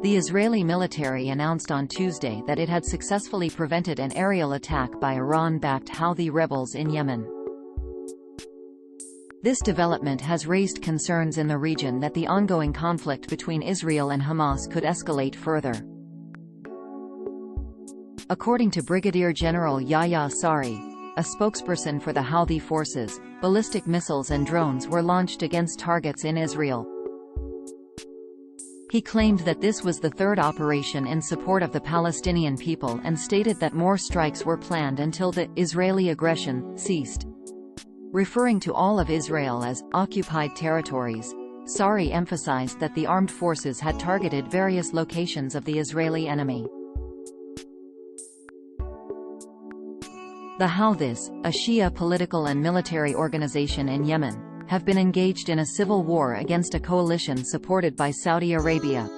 The Israeli military announced on Tuesday that it had successfully prevented an aerial attack by Iran-backed Houthi rebels in Yemen. This development has raised concerns in the region that the ongoing conflict between Israel and Hamas could escalate further. According to Brigadier General Yahya Sari, a spokesperson for the Houthi forces, ballistic missiles and drones were launched against targets in Israel. He claimed that this was the third operation in support of the Palestinian people and stated that more strikes were planned until the Israeli aggression ceased. Referring to all of Israel as occupied territories, Sari emphasized that the armed forces had targeted various locations of the Israeli enemy. The Houthis, a Shia political and military organization in Yemen, have been engaged in a civil war against a coalition supported by Saudi Arabia.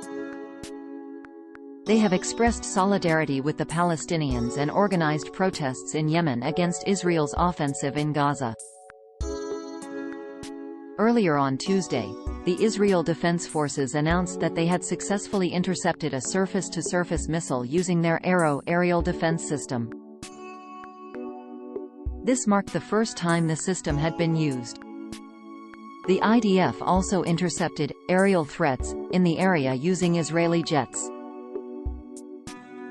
They have expressed solidarity with the Palestinians and organized protests in Yemen against Israel's offensive in Gaza. Earlier on Tuesday, the Israel Defense Forces announced that they had successfully intercepted a surface-to-surface missile using their Arrow aerial defense system. This marked the first time the system had been used. The IDF also intercepted aerial threats in the area using Israeli jets.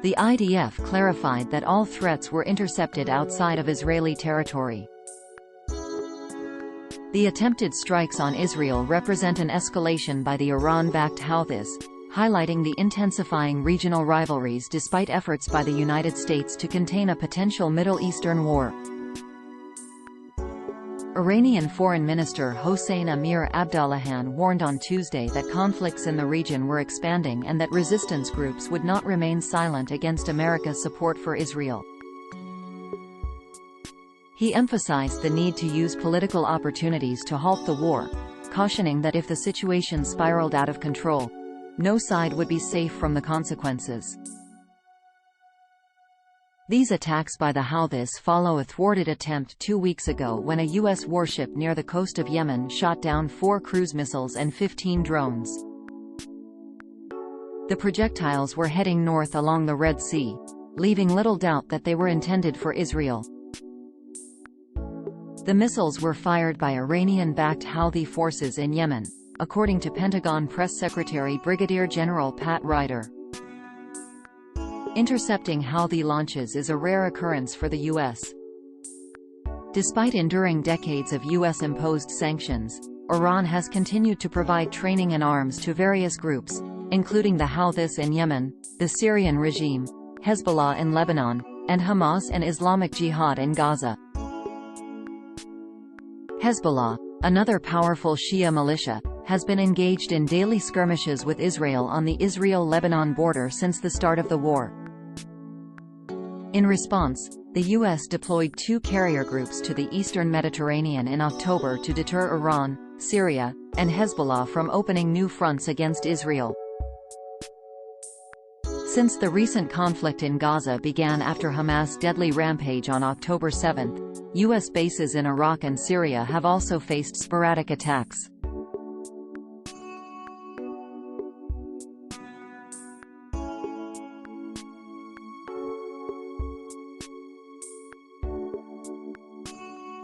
The IDF clarified that all threats were intercepted outside of Israeli territory. The attempted strikes on Israel represent an escalation by the Iran-backed Houthis, highlighting the intensifying regional rivalries despite efforts by the United States to contain a potential Middle Eastern war. Iranian Foreign Minister Hossein Amir Abdollahian warned on Tuesday that conflicts in the region were expanding and that resistance groups would not remain silent against America's support for Israel. He emphasized the need to use political opportunities to halt the war, cautioning that if the situation spiraled out of control, no side would be safe from the consequences. These attacks by the Houthis follow a thwarted attempt 2 weeks ago when a U.S. warship near the coast of Yemen shot down 4 cruise missiles and 15 drones. The projectiles were heading north along the Red Sea, leaving little doubt that they were intended for Israel. The missiles were fired by Iranian-backed Houthi forces in Yemen, according to Pentagon Press Secretary Brigadier General Pat Ryder. Intercepting Houthi launches is a rare occurrence for the U.S. Despite enduring decades of U.S.-imposed sanctions, Iran has continued to provide training and arms to various groups, including the Houthis in Yemen, the Syrian regime, Hezbollah in Lebanon, and Hamas and Islamic Jihad in Gaza. Hezbollah, another powerful Shia militia, has been engaged in daily skirmishes with Israel on the Israel-Lebanon border since the start of the war. In response, the U.S. deployed 2 carrier groups to the eastern Mediterranean in October to deter Iran, Syria, and Hezbollah from opening new fronts against Israel. Since the recent conflict in Gaza began after Hamas' deadly rampage on October 7, U.S. bases in Iraq and Syria have also faced sporadic attacks.